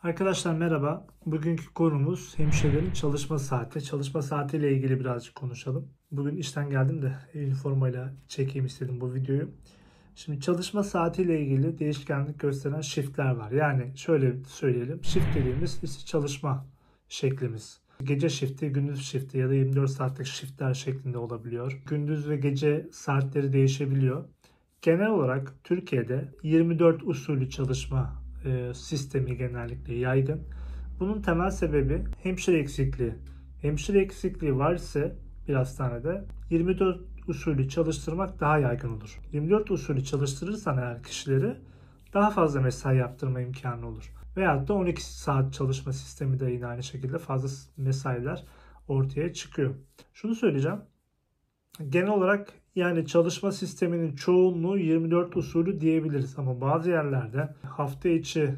Arkadaşlar merhaba. Bugünkü konumuz hemşirelerin çalışma saati. Çalışma saatiyle ilgili birazcık konuşalım. Bugün işten geldim de üniformayla çekeyim istedim bu videoyu. Şimdi çalışma saatiyle ilgili değişkenlik gösteren shiftler var. Yani şöyle söyleyelim. Shift dediğimiz işte çalışma şeklimiz. Gece shifti, gündüz shifti ya da 24 saatlik shiftler şeklinde olabiliyor. Gündüz ve gece saatleri değişebiliyor. Genel olarak Türkiye'de 24 usulü çalışma sistemi genellikle yaygın. Bunun temel sebebi hemşire eksikliği. Hemşire eksikliği var ise bir hastanede 24 usulü çalıştırmak daha yaygın olur. 24 usulü çalıştırırsan eğer kişileri daha fazla mesai yaptırma imkanı olur. Veyahut da 12 saat çalışma sistemi de yine aynı şekilde fazla mesailer ortaya çıkıyor. Şunu söyleyeceğim. Genel olarak yani çalışma sisteminin çoğunluğu 24 usulü diyebiliriz ama bazı yerlerde hafta içi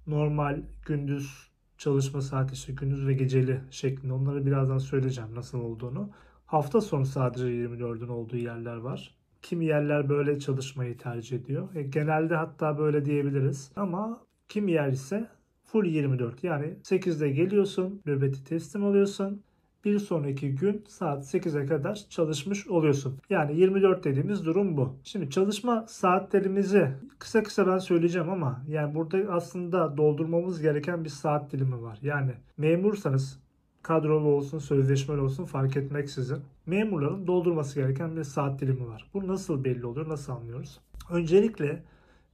normal gündüz çalışma saati işte gündüz ve geceli şeklinde onları birazdan söyleyeceğim nasıl olduğunu. Hafta sonu sadece 24'ün olduğu yerler var. Kimi yerler böyle çalışmayı tercih ediyor. Genelde hatta böyle diyebiliriz ama kimi yer ise full 24 yani 8'de geliyorsun nöbeti teslim alıyorsun. Bir sonraki gün saat 8'e kadar çalışmış oluyorsun. Yani 24 dediğimiz durum bu. Şimdi çalışma saatlerimizi kısa kısa ben söyleyeceğim ama yani burada aslında doldurmamız gereken bir saat dilimi var. Yani memursanız kadrolu olsun, sözleşmeli olsun fark etmeksizin memurların doldurması gereken bir saat dilimi var. Bu nasıl belli oluyor, nasıl anlıyoruz? Öncelikle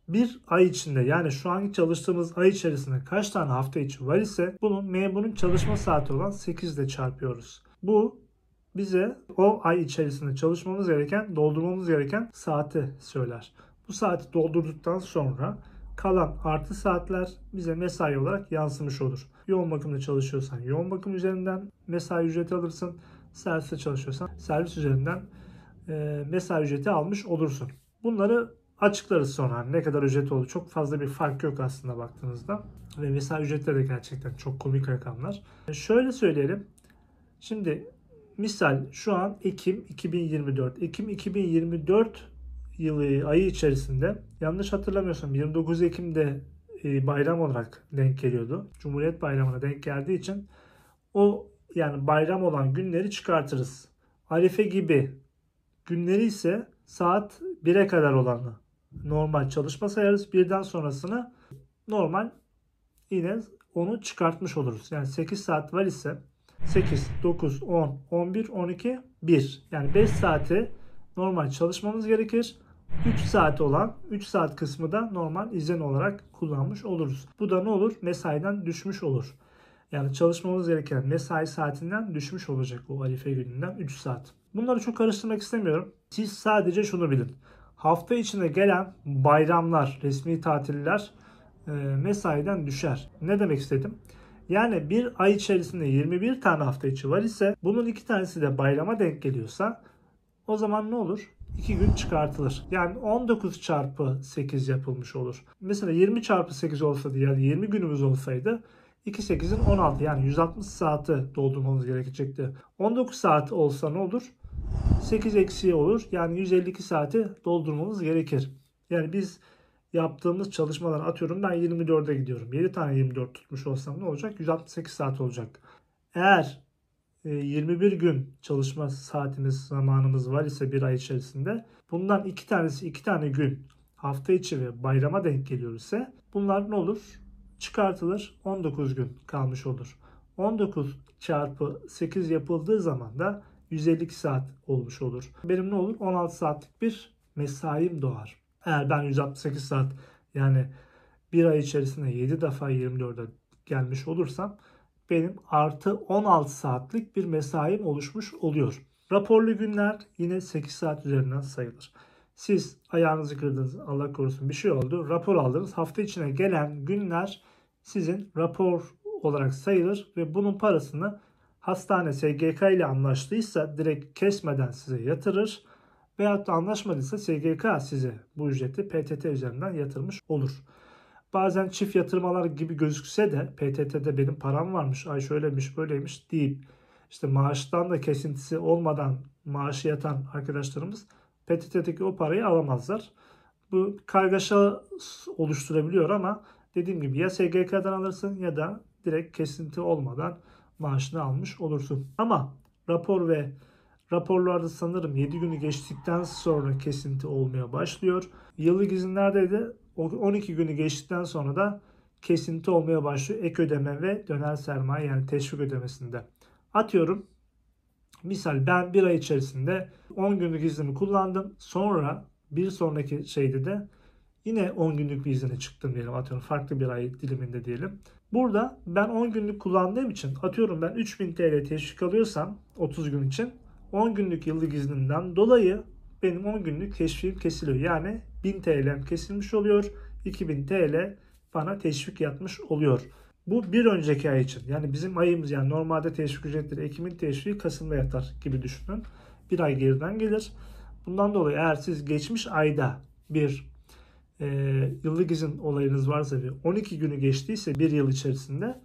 bir ay içinde yani şu anki çalıştığımız ay içerisinde kaç tane hafta içi var ise bunun memurun çalışma saati olan 8 ile çarpıyoruz. Bu bize o ay içerisinde çalışmamız gereken, doldurmamız gereken saati söyler. Bu saati doldurduktan sonra kalan artı saatler bize mesai olarak yansımış olur. Yoğun bakımda çalışıyorsan yoğun bakım üzerinden mesai ücreti alırsın. Serviste çalışıyorsan servis üzerinden mesai ücreti almış olursun. Bunları açıklarız sonra. Ne kadar ücret oldu. Çok fazla bir fark yok aslında baktığınızda. Ve mesai ücretleri de gerçekten çok komik rakamlar. Şöyle söyleyelim. Şimdi misal şu an Ekim 2024. Ekim 2024 yılı ayı içerisinde yanlış hatırlamıyorsam 29 Ekim'de bayram olarak denk geliyordu. Cumhuriyet Bayramı'na denk geldiği için o yani bayram olan günleri çıkartırız. Arife gibi günleri ise saat 1'e kadar olanı normal çalışma sayarız. Birden sonrasını normal yine onu çıkartmış oluruz. Yani 8 saat var ise 8, 9, 10, 11, 12, 1. Yani 5 saati normal çalışmamız gerekir. 3 saat olan 3 saat kısmı da normal izin olarak kullanmış oluruz. Bu da ne olur? Mesaiden düşmüş olur. Yani çalışmamız gereken mesai saatinden düşmüş olacak o arife gününden 3 saat. Bunları çok karıştırmak istemiyorum. Siz sadece şunu bilin. Hafta içinde gelen bayramlar, resmi tatiller mesaiden düşer. Ne demek istedim? Yani bir ay içerisinde 21 tane hafta içi var ise bunun 2 tanesi de bayrama denk geliyorsa o zaman ne olur? 2 gün çıkartılır. Yani 19 çarpı 8 yapılmış olur. Mesela 20 çarpı 8 olsaydı yani 20 günümüz olsaydı 2 8'in 16 yani 160 saati doldurmamız gerekecekti. 19 saat olsa ne olur? 8 eksiği olur. Yani 152 saati doldurmamız gerekir. Yani biz yaptığımız çalışmalar atıyorum ben 24'e gidiyorum. 7 tane 24 tutmuş olsam ne olacak? 168 saat olacak. Eğer 21 gün çalışma saatimiz, zamanımız var ise bir ay içerisinde bundan 2 tanesi 2 tane gün hafta içi ve bayrama denk geliyor ise bunlar ne olur? Çıkartılır. 19 gün kalmış olur. 19 çarpı 8 yapıldığı zaman da 152 saat olmuş olur. Benim ne olur? 16 saatlik bir mesaim doğar. Eğer ben 168 saat yani bir ay içerisinde 7 defa 24'e gelmiş olursam benim artı 16 saatlik bir mesaim oluşmuş oluyor. Raporlu günler yine 8 saat üzerinden sayılır. Siz ayağınızı kırdınız, Allah korusun bir şey oldu, rapor aldınız. Hafta içine gelen günler sizin rapor olarak sayılır ve bunun parasını hastane SGK ile anlaştıysa direkt kesmeden size yatırır. Veyahut da anlaşmadıysa SGK size bu ücreti PTT üzerinden yatırmış olur. Bazen çift yatırmalar gibi gözükse de PTT'de benim param varmış, ay şöylemiş böyleymiş deyip işte maaştan da kesintisi olmadan maaşı yatan arkadaşlarımız PTT'deki o parayı alamazlar. Bu kargaşa oluşturabiliyor ama Dediğim gibi ya SGK'dan alırsın ya da direkt kesinti olmadan maaşını almış olursun. Ama raporlarda sanırım 7 günü geçtikten sonra kesinti olmaya başlıyor. Yıllık izinlerde de 12 günü geçtikten sonra da kesinti olmaya başlıyor. Ek ödeme ve döner sermaye yani teşvik ödemesinde. Atıyorum, misal ben bir ay içerisinde 10 günlük iznimi kullandım. Sonra bir sonraki şeyde de yine 10 günlük bir izine çıktım diyelim. Atıyorum farklı bir ay diliminde diyelim. Burada ben 10 günlük kullandığım için atıyorum ben 3000 TL teşvik alıyorsam 30 gün için 10 günlük yıllık iznimden dolayı benim 10 günlük teşvikim kesiliyor. Yani 1000 TL'm kesilmiş oluyor. 2000 TL bana teşvik yatmış oluyor. Bu bir önceki ay için. Yani bizim ayımız, yani normalde teşvik ücretleri Ekim'in teşviği Kasım'da yatar gibi düşünün. Bir ay geriden gelir. Bundan dolayı eğer siz geçmiş ayda bir yıllık izin olayınız varsa ve 12 günü geçtiyse bir yıl içerisinde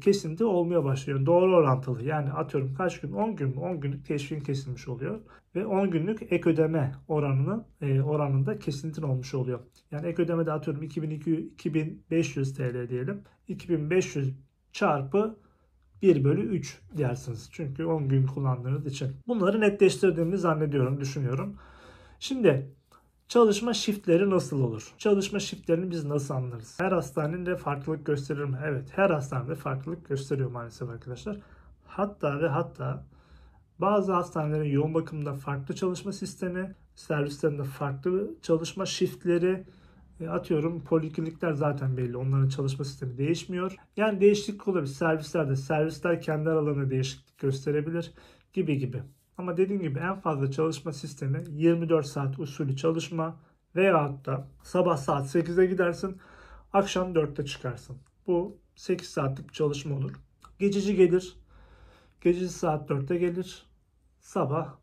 kesinti olmaya başlıyor. Doğru orantılı. Yani atıyorum kaç gün? 10 gün mü? 10 günlük teşvikin kesilmiş oluyor. Ve 10 günlük ek ödeme oranında kesintin olmuş oluyor. Yani ek ödeme de atıyorum 2500 TL diyelim. 2500 çarpı 1 bölü 3 dersiniz. Çünkü 10 gün kullandığınız için. Bunları netleştirdiğimi zannediyorum, düşünüyorum. Şimdi çalışma shiftleri nasıl olur? Çalışma shiftlerini biz nasıl anlarız? Her hastanenin de farklılık gösterir mi? Evet, her hastanede farklılık gösteriyor maalesef arkadaşlar. Hatta bazı hastanelerin yoğun bakımda farklı çalışma sistemi, servislerinde farklı çalışma shiftleri, atıyorum poliklinikler zaten belli. Onların çalışma sistemi değişmiyor. Yani değişiklik olabilir. Servisler kendi aralarında değişiklik gösterebilir gibi. Ama dediğim gibi en fazla çalışma sistemi 24 saat usulü çalışma veyahut da sabah saat 8'de gidersin, akşam 4'te çıkarsın. Bu 8 saatlik çalışma olur. Gececi gelir, gececi saat 4'te gelir, sabah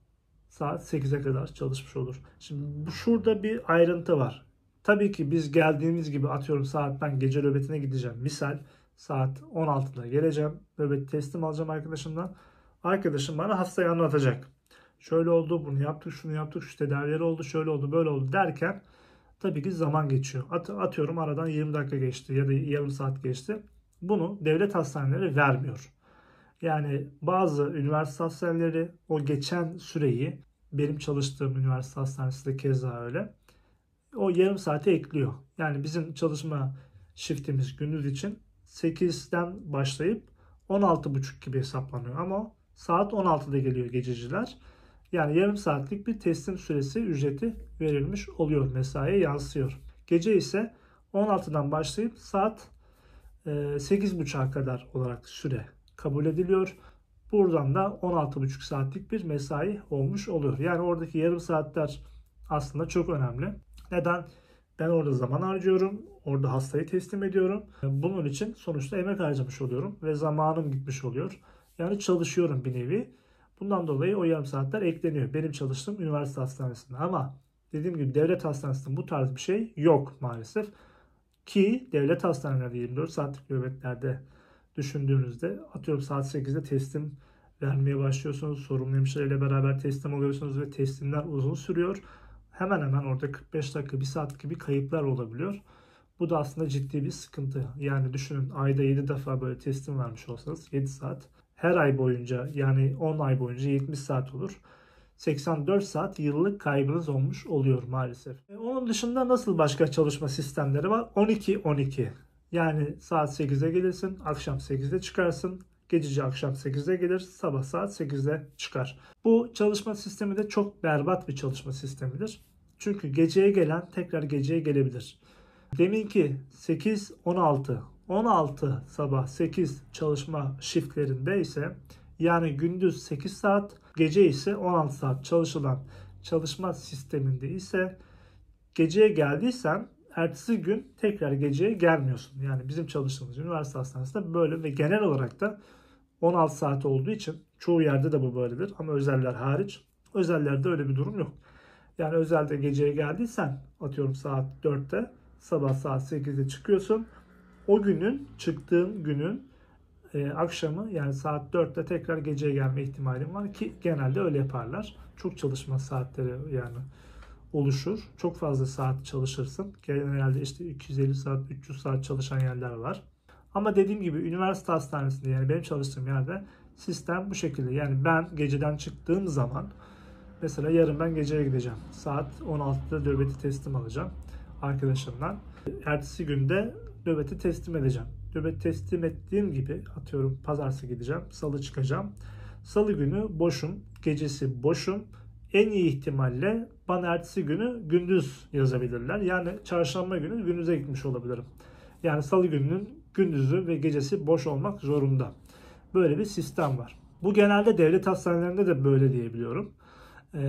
saat 8'e kadar çalışmış olur. Şimdi şurada bir ayrıntı var. Tabii ki biz geldiğimiz gibi atıyorum ben gece nöbetine gideceğim. Misal saat 16'da geleceğim. Nöbet teslim alacağım arkadaşımdan. Arkadaşım bana hastayı anlatacak. Şöyle oldu, bunu yaptık, şunu yaptık, şu tedavileri oldu, şöyle oldu, böyle oldu derken tabii ki zaman geçiyor. Atıyorum aradan 20 dakika geçti ya da yarım saat geçti. Bunu devlet hastaneleri vermiyor. Yani bazı üniversite hastaneleri o geçen süreyi, benim çalıştığım üniversite hastanesi de keza öyle, o yarım saate ekliyor. Yani bizim çalışma shiftimiz gündüz için 8'den başlayıp 16.30 gibi hesaplanıyor. Ama saat 16'da geliyor gececiler. Yani yarım saatlik bir teslim süresi ücreti verilmiş oluyor. Mesaiye yansıyor. Gece ise 16'dan başlayıp saat 8.30'a kadar olarak süre kabul ediliyor. Buradan da 16.5 saatlik bir mesai olmuş oluyor. Yani oradaki yarım saatler aslında çok önemli. Neden? Ben orada zaman harcıyorum. Orada hastayı teslim ediyorum. Bunun için sonuçta emek harcamış oluyorum ve zamanım gitmiş oluyor. Yani çalışıyorum bir nevi. Bundan dolayı o yarım saatler ekleniyor. Benim çalıştığım üniversite hastanesinde. Ama dediğim gibi devlet hastanesinde bu tarz bir şey yok maalesef. Ki devlet hastaneleri 24 saatlik nöbetlerde düşündüğünüzde atıyorum saat 8'de teslim vermeye başlıyorsunuz. Sorumlu hemşireyle beraber teslim oluyorsunuz ve teslimler uzun sürüyor. Hemen hemen orada 45 dakika, 1 saat gibi kayıplar olabiliyor. Bu da aslında ciddi bir sıkıntı. Yani düşünün, ayda 7 defa böyle teslim vermiş olsanız 7 saat. Her ay boyunca, yani 10 ay boyunca 70 saat olur. 84 saat yıllık kaybınız olmuş oluyor maalesef. Onun dışında nasıl başka çalışma sistemleri var? 12-12. Yani saat 8'e gelirsin, akşam 8'de çıkarsın. Gececi akşam 8'de gelir, sabah saat 8'de çıkar. Bu çalışma sistemi de çok berbat bir çalışma sistemidir. Çünkü geceye gelen tekrar geceye gelebilir. Deminki 8-16, 16 sabah 8 çalışma shiftlerinde ise, yani gündüz 8 saat, gece ise 16 saat çalışılan çalışma sisteminde ise geceye geldiysen ertesi gün tekrar geceye gelmiyorsun. Yani bizim çalıştığımız üniversite hastanesinde böyle ve genel olarak da 16 saat olduğu için çoğu yerde de bu böyledir ama özeller hariç. Özellerde öyle bir durum yok. Yani özelde geceye geldiysen atıyorum saat 4'te, sabah saat 8'de çıkıyorsun. O çıktığın günün akşamı, yani saat 4'te tekrar geceye gelme ihtimalin var ki genelde öyle yaparlar. Çok çalışma saatleri yani oluşur. Çok fazla saat çalışırsın. Genelde işte 250 saat, 300 saat çalışan yerler var. Ama dediğim gibi üniversite hastanesinde, yani benim çalıştığım yerde sistem bu şekilde. Yani ben geceden çıktığım zaman, mesela yarın ben geceye gideceğim. Saat 16'da nöbeti teslim alacağım arkadaşımdan. Ertesi günde nöbeti teslim edeceğim. Nöbeti teslim ettiğim gibi, atıyorum pazartesi gideceğim, salı çıkacağım. Salı günü boşum, gecesi boşum. En iyi ihtimalle bana ertesi günü gündüz yazabilirler. Yani çarşamba günü gündüze gitmiş olabilirim. Yani salı gününün gündüzü ve gecesi boş olmak zorunda. Böyle bir sistem var. Bu genelde devlet hastanelerinde de böyle diyebiliyorum.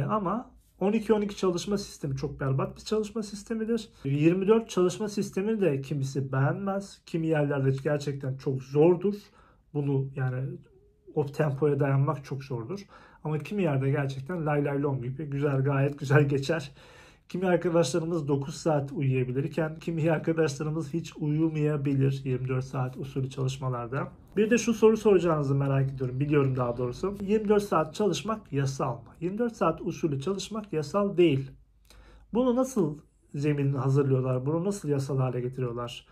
Ama 12-12 çalışma sistemi çok berbat bir çalışma sistemidir. 24 çalışma sistemini de kimisi beğenmez. Kimi yerlerde gerçekten çok zordur. Bunu yani o tempoya dayanmak çok zordur. Ama kimi yerde gerçekten lay lay lom gibi güzel, gayet güzel geçer. Kimi arkadaşlarımız 9 saat uyuyabilirken kimi arkadaşlarımız hiç uyumayabilir 24 saat usulü çalışmalarda. Bir de şu soru soracağınızı merak ediyorum. Biliyorum daha doğrusu. 24 saat çalışmak yasal mı? 24 saat usulü çalışmak yasal değil. Bunu nasıl zeminini hazırlıyorlar? Bunu nasıl yasal hale getiriyorlar?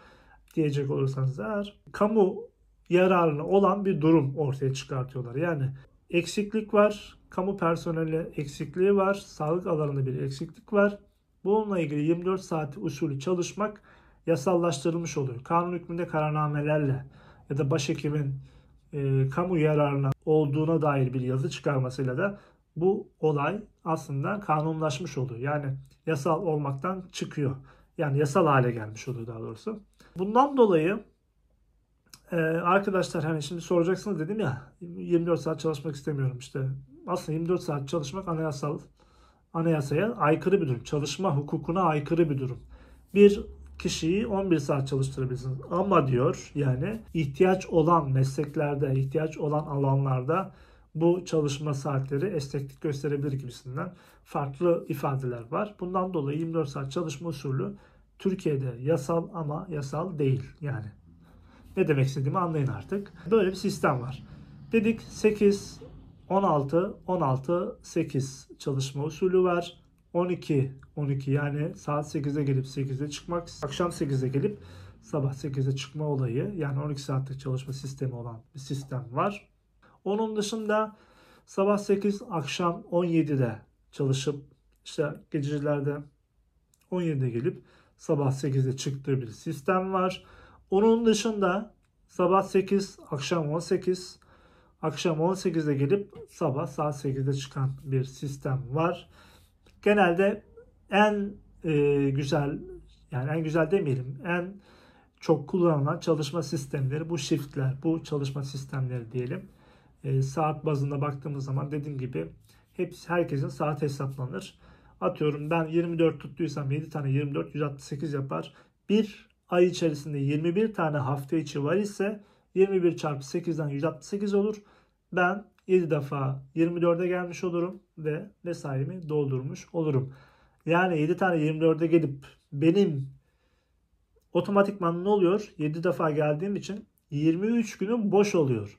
Diyecek olursanız eğer, kamu yararına olan bir durum ortaya çıkartıyorlar. Yani eksiklik var, kamu personeli eksikliği var, sağlık alanında bir eksiklik var. Bununla ilgili 24 saat usulü çalışmak yasallaştırılmış oluyor. Kanun hükmünde kararnamelerle ya da başhekimin kamu yararına olduğuna dair bir yazı çıkarmasıyla da bu olay aslında kanunlaşmış oluyor. Yani yasal olmaktan çıkıyor. Yani yasal hale gelmiş oluyor daha doğrusu. Bundan dolayı arkadaşlar, hani şimdi soracaksınız, dedim ya 24 saat çalışmak istemiyorum işte. Aslında 24 saat çalışmak anayasaya aykırı bir durum. Çalışma hukukuna aykırı bir durum. Bir kişiyi 11 saat çalıştırabilirsiniz. Ama diyor, yani ihtiyaç olan mesleklerde, ihtiyaç olan alanlarda bu çalışma saatleri esneklik gösterebilir gibisinden farklı ifadeler var. Bundan dolayı 24 saat çalışma usulü Türkiye'de yasal ama yasal değil yani. Ne demek istediğimi anlayın artık. Böyle bir sistem var. Dedik 8, 16, 16, 8 çalışma usulü var. 12, 12 yani saat 8'de gelip 8'de çıkmak, akşam 8'de gelip sabah 8'de çıkma olayı, yani 12 saatlik çalışma sistemi olan bir sistem var. Onun dışında sabah 8, akşam 17'de çalışıp işte gecelerde 17'de gelip sabah 8'de çıktığı bir sistem var. Onun dışında sabah 8, akşam 18, akşam 18'de gelip sabah saat 8'de çıkan bir sistem var. Genelde en güzel, yani en güzel demeyelim, en çok kullanılan çalışma sistemleri bu shiftler, bu çalışma sistemleri diyelim. Saat bazında baktığımız zaman dediğim gibi herkesin saat hesaplanır. Atıyorum ben 24 tuttuysam 7 tane 24 168 yapar. Bir ay içerisinde 21 tane hafta içi var ise 21 çarpı 8'den 168 olur. Ben 7 defa 24'e gelmiş olurum ve mesaimi doldurmuş olurum. Yani 7 tane 24'e gelip benim otomatikman ne oluyor? 7 defa geldiğim için 23 günüm boş oluyor.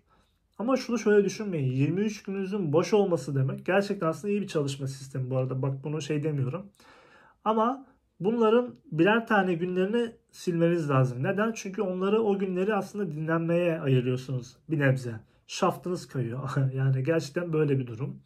Ama şunu şöyle düşünmeyin. 23 gününüzün boş olması demek gerçekten aslında iyi bir çalışma sistemi bu arada. Bak, bunu şey demiyorum. Ama bunların birer tane günlerini silmeniz lazım. Neden? Çünkü onları, o günleri aslında dinlenmeye ayırıyorsunuz bir nebze. Şaftınız kayıyor. Yani gerçekten böyle bir durum.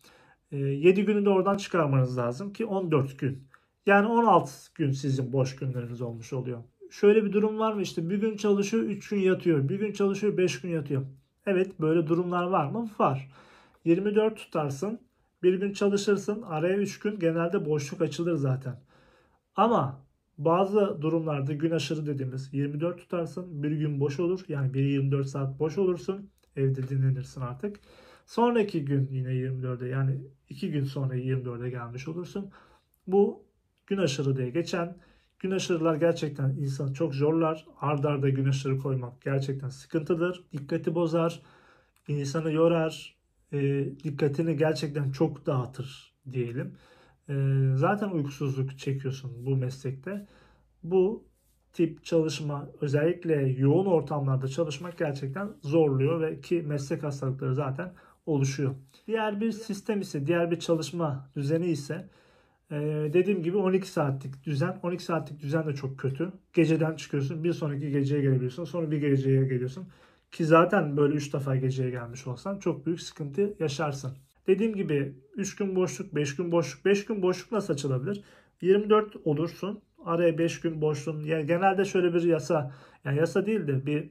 7 günü de oradan çıkarmanız lazım ki 14 gün. Yani 16 gün sizin boş günleriniz olmuş oluyor. Şöyle bir durum var mı? İşte bir gün çalışıyor, 3 gün yatıyor. Bir gün çalışıyor, 5 gün yatıyor. Evet, böyle durumlar var mı? Var. 24 tutarsın, bir gün çalışırsın, araya 3 gün genelde boşluk açılır zaten. Ama bazı durumlarda gün aşırı dediğimiz 24 tutarsın, bir gün boş olur. Yani bir 24 saat boş olursun, evde dinlenirsin artık. Sonraki gün yine 24'e, yani 2 gün sonra 24'e gelmiş olursun. Bu gün aşırı diye geçen. Gün aşırılar gerçekten insanı çok zorlar. Arda arda gün aşırı koymak gerçekten sıkıntıdır. Dikkati bozar, insanı yorar, dikkatini gerçekten çok dağıtır diyelim. Zaten uykusuzluk çekiyorsun bu meslekte. Bu tip çalışma, özellikle yoğun ortamlarda çalışmak gerçekten zorluyor ve ki meslek hastalıkları zaten oluşuyor. Diğer bir sistem ise, diğer bir çalışma düzeni ise Dediğim gibi 12 saatlik düzen. 12 saatlik düzen de çok kötü. Geceden çıkıyorsun, bir sonraki geceye gelebiliyorsun. Sonra bir geceye geliyorsun. Ki zaten böyle 3 defa geceye gelmiş olsan çok büyük sıkıntı yaşarsın. Dediğim gibi 3 gün boşluk, 5 gün boşluk. 5 gün boşluk nasıl açılabilir? 24 olursun. Araya 5 gün boşluğun. Yani genelde şöyle bir yasa, yani yasa değil de bir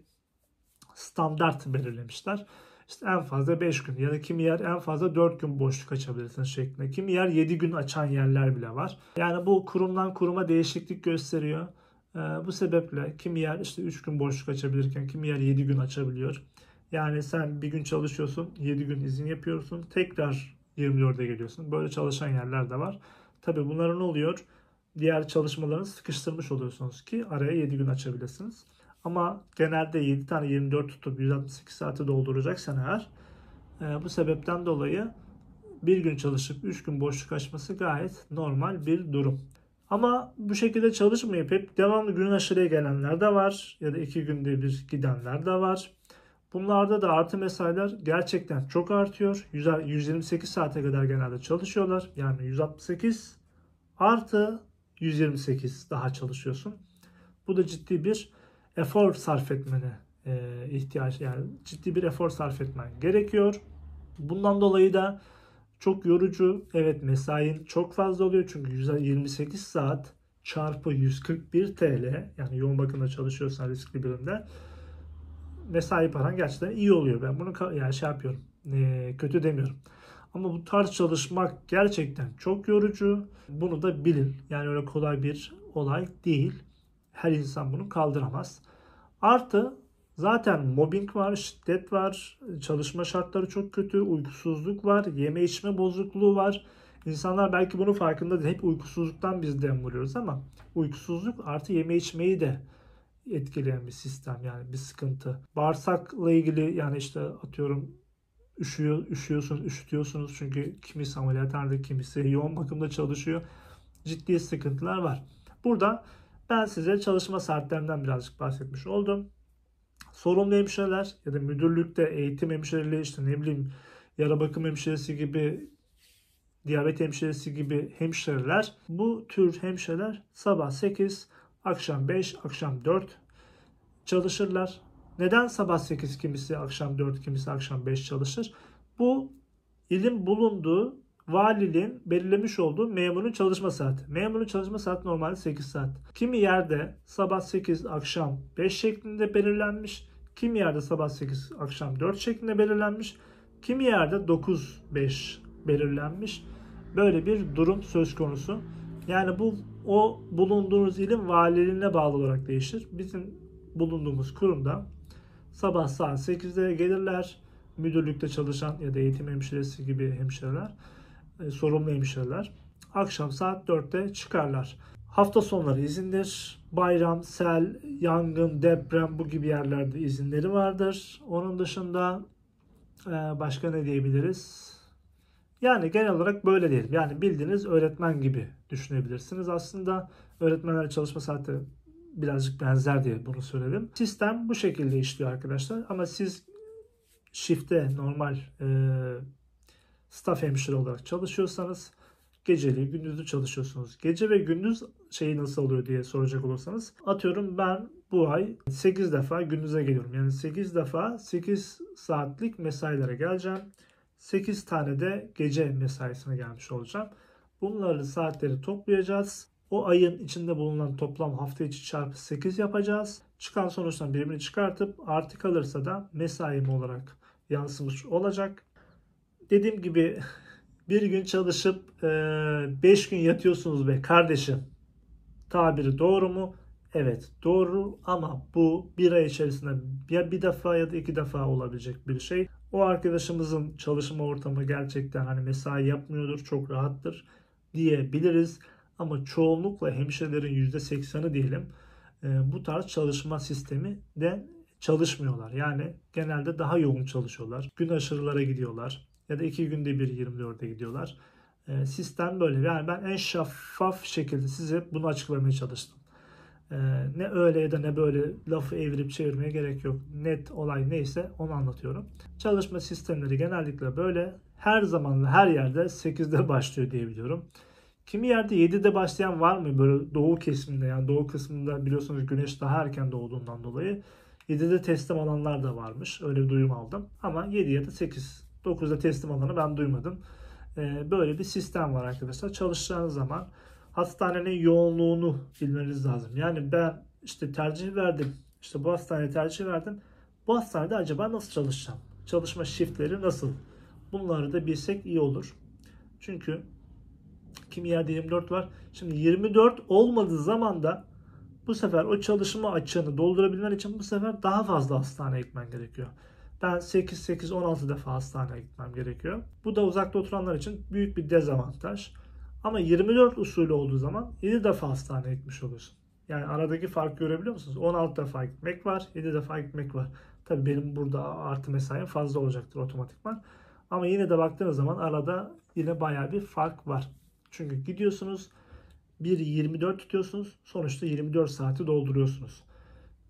standart belirlemişler. İşte en fazla 5 gün ya da kimi yer en fazla 4 gün boşluk açabilirsin şeklinde. Kimi yer 7 gün açan yerler bile var. Yani bu kurumdan kuruma değişiklik gösteriyor. Bu sebeple kimi yer işte 3 gün boşluk açabilirken kimi yer 7 gün açabiliyor. Yani sen bir gün çalışıyorsun, 7 gün izin yapıyorsun, tekrar 24'e geliyorsun. Böyle çalışan yerler de var. Tabii bunların ne oluyor? Diğer çalışmalarını sıkıştırmış oluyorsunuz ki araya 7 gün açabilirsiniz. Ama genelde 7 tane 24 tutup 168 saati dolduracaksan eğer bu sebepten dolayı bir gün çalışıp 3 gün boşluk açması gayet normal bir durum. Ama bu şekilde çalışmayıp hep devamlı gün aşırıya gelenler de var ya da 2 günde bir gidenler de var. Bunlarda da artı mesailer gerçekten çok artıyor. 128 saate kadar genelde çalışıyorlar. Yani 168 artı 128 daha çalışıyorsun. Bu da ciddi bir efor sarf etmene ihtiyaç, yani ciddi bir efor sarf etmen gerekiyor. Bundan dolayı da çok yorucu. Evet, mesain çok fazla oluyor çünkü 128 saat çarpı 141 TL, yani yoğun bakımda çalışıyorsan riskli birimde mesai paran gerçekten iyi oluyor. Ben bunu yani şey yapıyorum, kötü demiyorum. Ama bu tarz çalışmak gerçekten çok yorucu. Bunu da bilin. Yani öyle kolay bir olay değil. Her insan bunu kaldıramaz. Artı zaten mobbing var, şiddet var, çalışma şartları çok kötü, uykusuzluk var, yeme içme bozukluğu var. İnsanlar belki bunun farkında değil. Hep uykusuzluktan biz dem vuruyoruz ama uykusuzluk artı yeme içmeyi de etkileyen bir sistem, yani bir sıkıntı. Bağırsakla ilgili, yani işte atıyorum üşütüyorsunuz çünkü kimisi ameliyathanede, kimisi yoğun bakımda çalışıyor. Ciddi sıkıntılar var. Burada ben size çalışma saatlerinden birazcık bahsetmiş oldum. Sorumlu hemşireler ya da müdürlükte eğitim hemşireliği, işte ne bileyim yara bakım hemşiresi gibi, diyabet hemşiresi gibi hemşireler, bu tür hemşireler sabah 8, akşam 5, akşam 4 çalışırlar. Neden sabah 8 kimisi akşam 4 kimisi akşam 5 çalışır? Bu ilin bulunduğu valiliğin belirlemiş olduğu memurun çalışma saati. Memurun çalışma saati normalde 8 saat. Kimi yerde sabah 8 akşam 5 şeklinde belirlenmiş. Kimi yerde sabah 8 akşam 4 şeklinde belirlenmiş. Kimi yerde 9-5 belirlenmiş. Böyle bir durum söz konusu. Yani bu o bulunduğunuz ilin valiliğine bağlı olarak değişir. Bizim bulunduğumuz kurumda sabah saat 8'de gelirler. Müdürlükte çalışan ya da eğitim hemşiresi gibi hemşireler, sorumlu hemşireler akşam saat 4'te çıkarlar. Hafta sonları izindir. Bayram, sel, yangın, deprem bu gibi yerlerde izinleri vardır. Onun dışında başka ne diyebiliriz? Yani genel olarak böyle diyelim. Yani bildiğiniz öğretmen gibi düşünebilirsiniz. Aslında öğretmenler çalışma saati birazcık benzer diye bunu söyledim. Sistem bu şekilde işliyor arkadaşlar. Ama siz shift'te normal staff hemşire olarak çalışıyorsanız geceli gündüzlü çalışıyorsunuz. Gece ve gündüz şeyi nasıl oluyor diye soracak olursanız, atıyorum ben bu ay 8 defa gündüze geliyorum. Yani 8 defa 8 saatlik mesailere geleceğim. 8 tane de gece mesaisine gelmiş olacağım. Bunların saatleri toplayacağız. O ayın içinde bulunan toplam hafta içi çarpı 8 yapacağız. Çıkan sonuçtan birbirini çıkartıp artı kalırsa da mesaim olarak yansımış olacak. Dediğim gibi bir gün çalışıp 5 gün yatıyorsunuz be kardeşim. Tabiri doğru mu? Evet doğru, ama bu bir ay içerisinde ya bir defa ya da 2 defa olabilecek bir şey. O arkadaşımızın çalışma ortamı gerçekten hani mesai yapmıyordur, çok rahattır diyebiliriz. Ama çoğunlukla hemşirelerin %80'i diyelim bu tarz çalışma sistemi de çalışmıyorlar. Yani genelde daha yoğun çalışıyorlar. Gün aşırılara gidiyorlar ya da 2 günde bir 24'e gidiyorlar. Sistem böyle. Yani ben en şeffaf şekilde size bunu açıklamaya çalıştım. Ne öyle ya da ne böyle lafı evirip çevirmeye gerek yok. Net olay neyse onu anlatıyorum. Çalışma sistemleri genellikle böyle. Her zaman ve her yerde 8'de başlıyor diyebiliyorum. Kimi yerde 7'de başlayan var mı? Böyle doğu kesiminde, yani doğu kısmında biliyorsunuz güneş daha erken doğduğundan dolayı 7'de teslim alanlar da varmış. Öyle bir duyum aldım. Ama 7 ya da 8, 9'da teslim alanı ben duymadım. Böyle bir sistem var arkadaşlar. Çalışacağınız zaman hastanenin yoğunluğunu bilmeniz lazım. Yani ben işte tercih verdim. İşte bu hastaneye tercih verdim. Bu hastanede acaba nasıl çalışacağım? Çalışma shiftleri nasıl? Bunları da bilsek iyi olur. Çünkü kimi yerde 24 var. Şimdi 24 olmadığı zaman da bu sefer o çalışma açığını doldurabilmen için bu sefer daha fazla hastaneye gitmen gerekiyor. Ben 8-8-16 defa hastaneye gitmem gerekiyor. Bu da uzakta oturanlar için büyük bir dezavantaj. Ama 24 usulü olduğu zaman 7 defa hastaneye gitmiş oluyorsun. Yani aradaki farkı görebiliyor musunuz? 16 defa gitmek var, 7 defa gitmek var. Tabii benim burada artı mesaim fazla olacaktır otomatikman. Ama yine de baktığınız zaman arada yine bayağı bir fark var. Çünkü gidiyorsunuz, bir 24 tutuyorsunuz. Sonuçta 24 saati dolduruyorsunuz.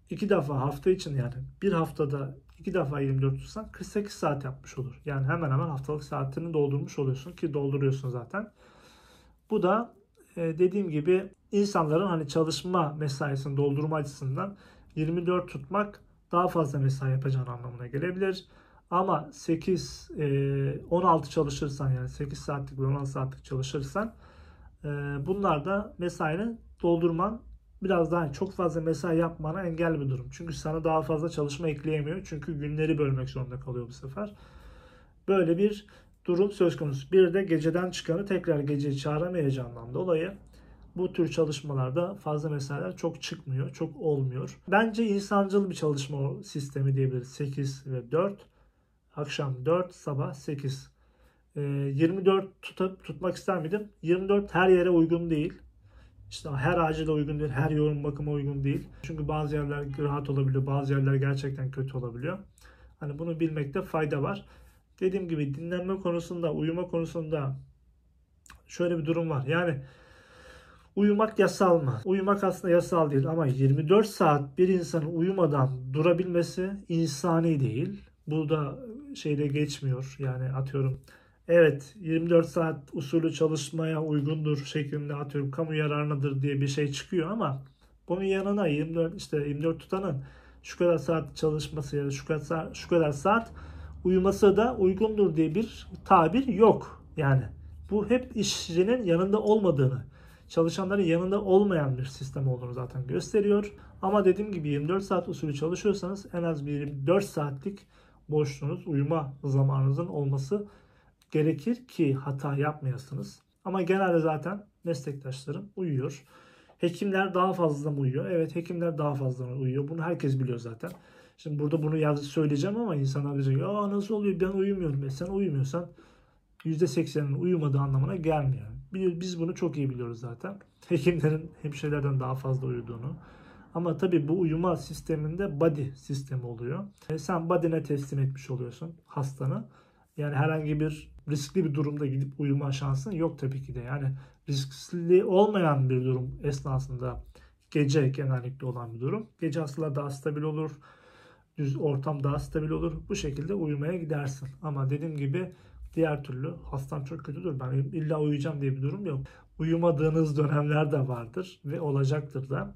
2 defa hafta için, yani bir haftada 2 defa 24 tutsan 48 saat yapmış olur. Yani hemen hemen haftalık saatini doldurmuş oluyorsun ki dolduruyorsun zaten. Bu da dediğim gibi insanların hani çalışma mesaisini doldurma açısından 24 tutmak daha fazla mesai yapacağın anlamına gelebilir. Ama 16 çalışırsan, yani 8 saatlik ve 16 saatlik çalışırsan bunlar da mesaini doldurman biraz daha çok fazla mesai yapmana engel bir durum. Çünkü sana daha fazla çalışma ekleyemiyor. Çünkü günleri bölmek zorunda kalıyor bu sefer. Böyle bir durum söz konusu. Bir de geceden çıkanı tekrar geceye çağıramayacağından dolayı bu tür çalışmalarda fazla mesailer çok çıkmıyor, çok olmuyor. Bence insancıl bir çalışma sistemi diyebiliriz. 8 ve 4, akşam 4, sabah 8. 24 tutmak ister miydim? 24 her yere uygun değil. İşte her acile uygun değil, her yoğun bakıma uygun değil. Çünkü bazı yerler rahat olabiliyor, bazı yerler gerçekten kötü olabiliyor. Hani bunu bilmekte fayda var. Dediğim gibi dinlenme konusunda, uyuma konusunda şöyle bir durum var. Yani uyumak yasal mı? Uyumak aslında yasal değil ama 24 saat bir insanın uyumadan durabilmesi insani değil. Bu da şeyde geçmiyor. Yani atıyorum, evet 24 saat usulü çalışmaya uygundur şeklinde, atıyorum kamu yararınadır diye bir şey çıkıyor ama bunun yanına 24 tutanın şu kadar saat çalışması ya da şu kadar saat uyuması da uygundur diye bir tabir yok. Yani bu hep işçinin yanında olmadığını, çalışanların yanında olmayan bir sistem olduğunu zaten gösteriyor. Ama dediğim gibi 24 saat usulü çalışıyorsanız en az bir 24 saatlik boşluğunuz, uyuma zamanınızın olması gerekir ki hata yapmayasınız. Ama genelde zaten meslektaşlarım uyuyor. Hekimler daha fazla mı uyuyor? Evet, hekimler daha fazla uyuyor. Bunu herkes biliyor zaten. Şimdi burada bunu söyleyeceğim ama insanlar diyecek, ya nasıl oluyor, ben uyumuyorum. Sen uyumuyorsan %80'inin uyumadığı anlamına gelmiyor. Biz bunu çok iyi biliyoruz zaten. Hekimlerin hemşirelerden daha fazla uyuduğunu. Ama tabii bu uyuma sisteminde body sistemi oluyor. Sen body'ne teslim etmiş oluyorsun hastanı. Yani herhangi bir riskli bir durumda gidip uyuma şansın yok tabii ki de. Yani riskli olmayan bir durum esnasında gece genellikle olan bir durum. Gece hastalar daha stabil olur. Düz ortam daha stabil olur. Bu şekilde uyumaya gidersin. Ama dediğim gibi diğer türlü hastam çok kötüdür, ben illa uyuyacağım diye bir durum yok. Uyumadığınız dönemler de vardır ve olacaktır da.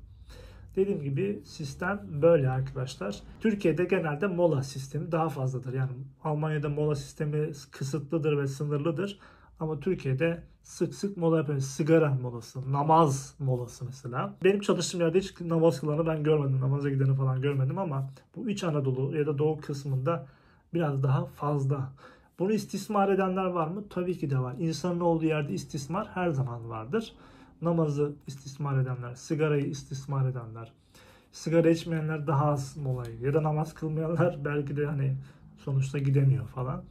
Dediğim gibi sistem böyle arkadaşlar. Türkiye'de genelde mola sistemi daha fazladır. Yani Almanya'da mola sistemi kısıtlıdır ve sınırlıdır. Ama Türkiye'de sık sık mola yapıyoruz. Sigara molası, namaz molası mesela. Benim çalıştığım yerde hiç namaz kılanı ben görmedim. Namaza gideni falan görmedim ama bu İç Anadolu ya da Doğu kısmında biraz daha fazla. Bunu istismar edenler var mı? Tabii ki de var. İnsanın olduğu yerde istismar her zaman vardır. Namazı istismar edenler, sigarayı istismar edenler, sigara içmeyenler daha az molayı ya da namaz kılmayanlar belki de hani sonuçta gidemiyor falan.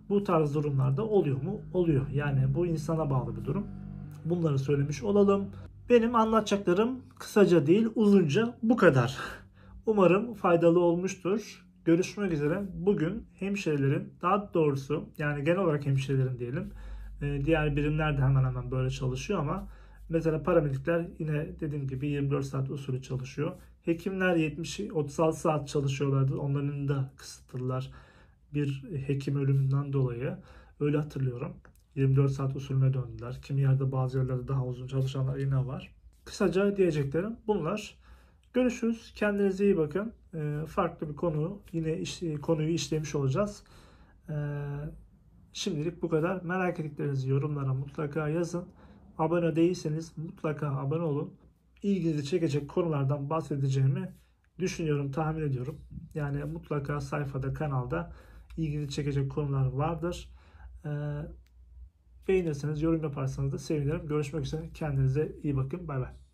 Bu tarz durumlarda oluyor mu? Oluyor. Yani bu insana bağlı bir durum. Bunları söylemiş olalım. Benim anlatacaklarım kısaca değil, uzunca bu kadar. Umarım faydalı olmuştur. Görüşmek üzere. Bugün hemşirelerin, daha doğrusu yani genel olarak hemşirelerin diyelim, diğer birimler de hemen hemen böyle çalışıyor ama mesela paramedikler yine dediğim gibi 24 saat usulü çalışıyor. Hekimler 36 saat çalışıyorlardı. Onların da kısıtlılar bir hekim ölümünden dolayı. Öyle hatırlıyorum. 24 saat usulüne döndüler. Kimi yerde, bazı yerlerde daha uzun çalışanlar yine var. Kısaca diyeceklerim bunlar. Görüşürüz. Kendinize iyi bakın. Farklı bir konuyu işlemiş olacağız. Şimdilik bu kadar. Merak ettiklerinizi yorumlara mutlaka yazın. Abone değilseniz mutlaka abone olun. İlginizi çekecek konulardan bahsedeceğimi düşünüyorum, tahmin ediyorum. Yani mutlaka sayfada, kanalda ilginizi çekecek konular vardır. Beğenirseniz, yorum yaparsanız da sevinirim. Görüşmek üzere. Kendinize iyi bakın. Bay bay.